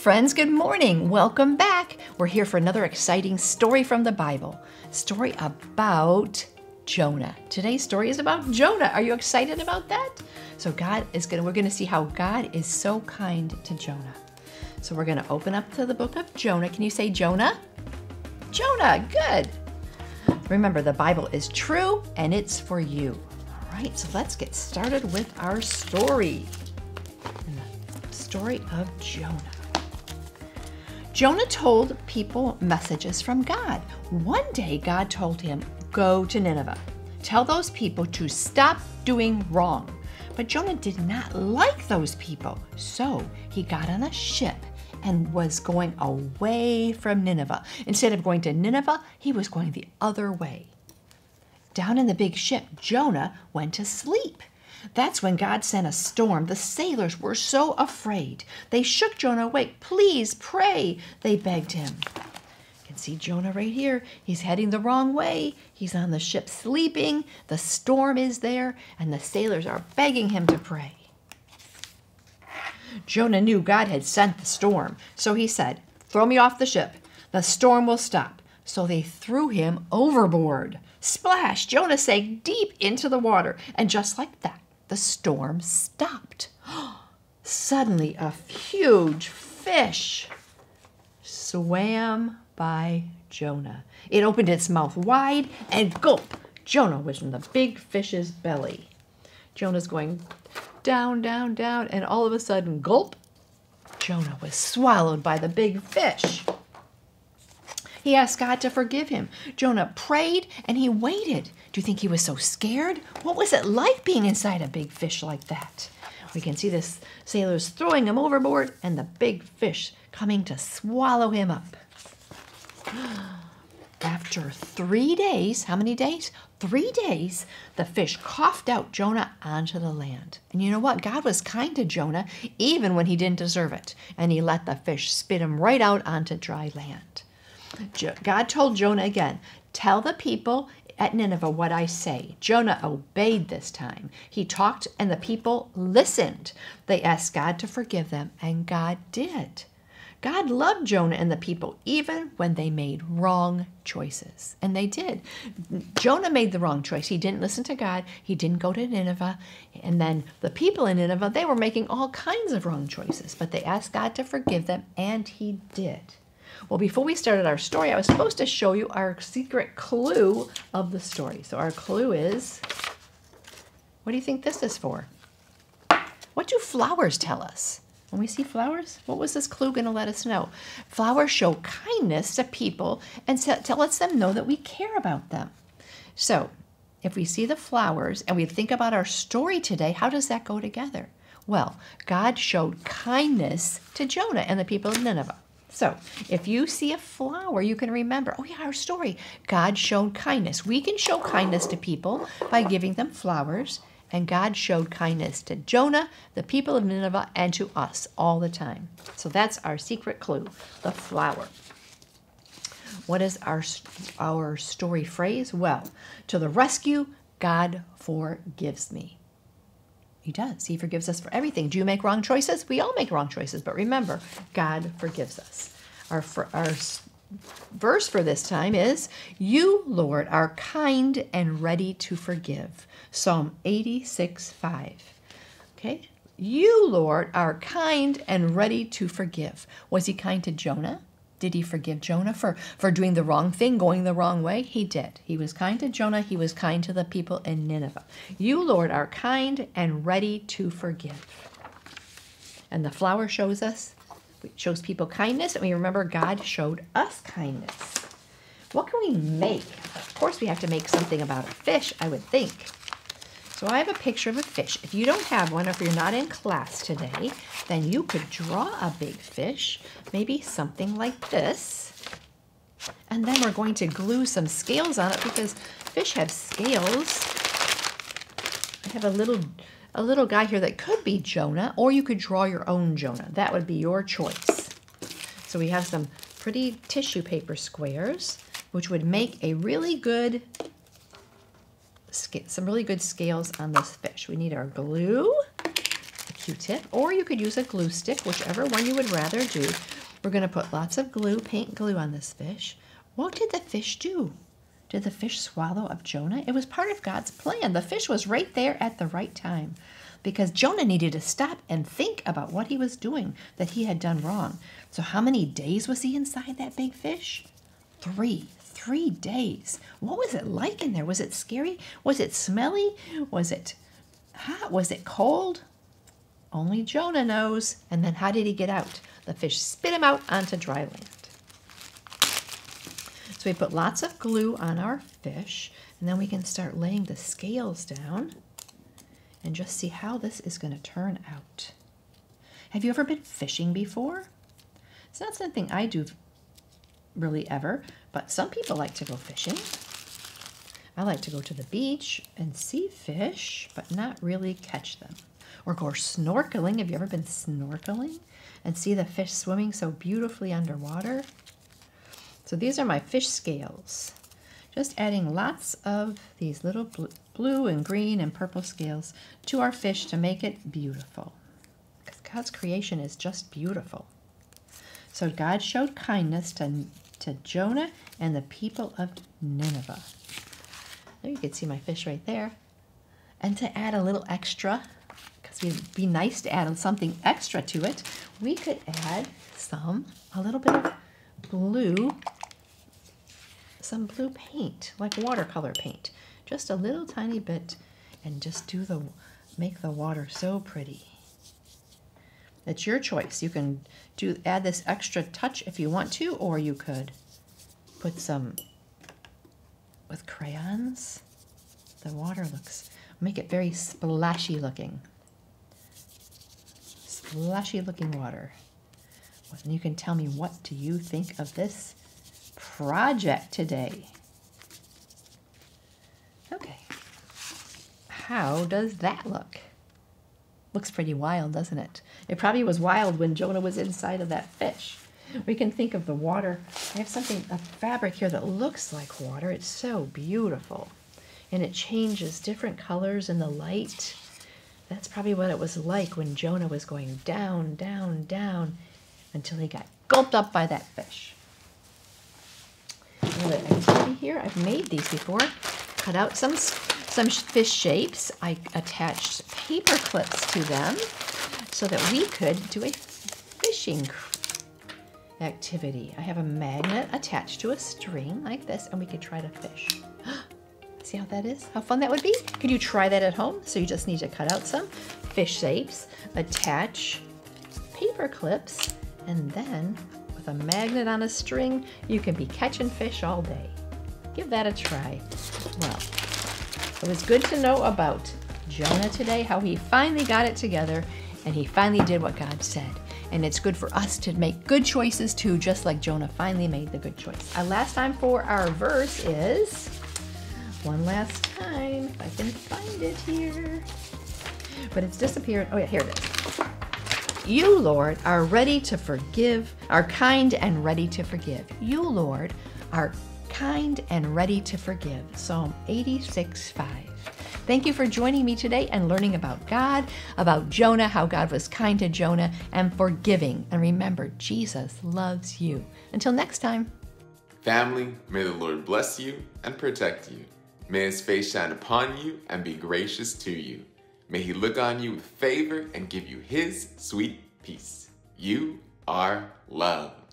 friends, good morning. Welcome back. We're here for another exciting story from the Bible. Story about Jonah. Today's story is about Jonah. Are you excited about that? So we're going to see how God is so kind to Jonah. So we're going to open up to the book of Jonah. Can you say Jonah? Jonah, good. Remember, the Bible is true and it's for you. All right, so let's get started with our story. The story of Jonah. Jonah told people messages from God. One day, God told him, go to Nineveh. Tell those people to stop doing wrong. But Jonah did not like those people. So he got on a ship and was going away from Nineveh. Instead of going to Nineveh, he was going the other way. Down in the big ship, Jonah went to sleep. That's when God sent a storm. The sailors were so afraid. They shook Jonah awake. Please pray, they begged him. You can see Jonah right here. He's heading the wrong way. He's on the ship sleeping. The storm is there, and the sailors are begging him to pray. Jonah knew God had sent the storm, so he said, throw me off the ship. The storm will stop. So they threw him overboard. Splash! Jonah sank deep into the water, and just like that, the storm stopped. Suddenly, a huge fish swam by Jonah. It opened its mouth wide, and gulp! Jonah was in the big fish's belly. Jonah's going down, down, down, and all of a sudden, gulp! Jonah was swallowed by the big fish. He asked God to forgive him. Jonah prayed and he waited. Do you think he was so scared? What was it like being inside a big fish like that? We can see the sailors throwing him overboard and the big fish coming to swallow him up. After 3 days, how many days? 3 days, the fish coughed out Jonah onto the land. And you know what? God was kind to Jonah even when he didn't deserve it. And he let the fish spit him right out onto dry land. God told Jonah again, tell the people at Nineveh what I say. Jonah obeyed this time. He talked and the people listened. They asked God to forgive them, and God did. God loved Jonah and the people even when they made wrong choices. And they did. Jonah made the wrong choice. He didn't listen to God. He didn't go to Nineveh. And then the people in Nineveh, they were making all kinds of wrong choices. But they asked God to forgive them, and he did. Well, before we started our story, I was supposed to show you our secret clue of the story. So our clue is, what do you think this is for? What do flowers tell us? When we see flowers, what was this clue going to let us know? Flowers show kindness to people and lets them know that we care about them. So if we see the flowers and we think about our story today, how does that go together? Well, God showed kindness to Jonah and the people of Nineveh. So if you see a flower, you can remember, oh yeah, our story, God showed kindness. We can show kindness to people by giving them flowers, and God showed kindness to Jonah, the people of Nineveh, and to us all the time. So that's our secret clue, the flower. What is our story phrase? Well, to the rescue, God forgives me. He does. He forgives us for everything. Do you make wrong choices? We all make wrong choices, but remember, God forgives us. Our verse for this time is, you, Lord, are kind and ready to forgive. Psalm 86:5. Okay? You, Lord, are kind and ready to forgive. Was he kind to Jonah? Did he forgive Jonah for doing the wrong thing, going the wrong way? He did. He was kind to Jonah. He was kind to the people in Nineveh. You, Lord, are kind and ready to forgive. And the flower shows people kindness, and we remember God showed us kindness. What can we make? Of course, we have to make something about a fish, I would think. So I have a picture of a fish. If you don't have one, or if you're not in class today, then you could draw a big fish, maybe something like this. And then we're going to glue some scales on it because fish have scales. I have a little guy here that could be Jonah, or you could draw your own Jonah. That would be your choice. So we have some pretty tissue paper squares, which would make a really good some really good scales on this fish. We need our glue, a Q-tip, or you could use a glue stick, whichever one you would rather do. We're going to put lots of glue, paint glue on this fish. What did the fish do? Did the fish swallow up Jonah? It was part of God's plan. The fish was right there at the right time because Jonah needed to stop and think about what he was doing, that he had done wrong. So how many days was he inside that big fish? 3 days. What was it like in there? Was it scary? Was it smelly? Was it hot? Was it cold? Only Jonah knows. And then how did he get out? The fish spit him out onto dry land. So we put lots of glue on our fish, and then we can start laying the scales down and just see how this is going to turn out. Have you ever been fishing before? It's not something I do really ever, but some people like to go fishing. I like to go to the beach and see fish, but not really catch them. Or go snorkeling. Have you ever been snorkeling and see the fish swimming so beautifully underwater? So these are my fish scales. Just adding lots of these little blue and green and purple scales to our fish to make it beautiful. Because God's creation is just beautiful. So God showed kindness to Jonah and the people of Nineveh. There you can see my fish right there. And to add a little extra, because it'd be nice to add something extra to it, we could add a little bit of blue, some blue paint, like watercolor paint. Just a little tiny bit, and just make the water so pretty. It's your choice. You can add this extra touch if you want to, or you could put some with crayons. The water make it very splashy looking. Splashy looking water. And you can tell me, what do you think of this project today? Okay. How does that look? Looks pretty wild, doesn't it? It probably was wild when Jonah was inside of that fish. We can think of the water. I have a fabric here that looks like water. It's so beautiful. And it changes different colors in the light. That's probably what it was like when Jonah was going down, down, down, until he got gulped up by that fish. Another activity here. I've made these before. Cut out some fish shapes. I attached paper clips to them so that we could do a fishing activity. I have a magnet attached to a string like this, and we could try to fish. See how that is? How fun that would be? Could you try that at home? So you just need to cut out some fish shapes, attach paper clips, and then with a magnet on a string, you can be catching fish all day. Give that a try. Well, it was good to know about Jonah today, how he finally got it together, and he finally did what God said. And it's good for us to make good choices too, just like Jonah finally made the good choice. Our last time for our verse is, one last time, if I can find it here. But it's disappeared. Oh yeah, here it is. You, Lord, are ready to forgive, are kind and ready to forgive. You, Lord, are kind and ready to forgive. Psalm 86:5. Thank you for joining me today and learning about God, about Jonah, how God was kind to Jonah, and forgiving. And remember, Jesus loves you. Until next time. Family, may the Lord bless you and protect you. May his face shine upon you and be gracious to you. May he look on you with favor and give you his sweet peace. You are loved.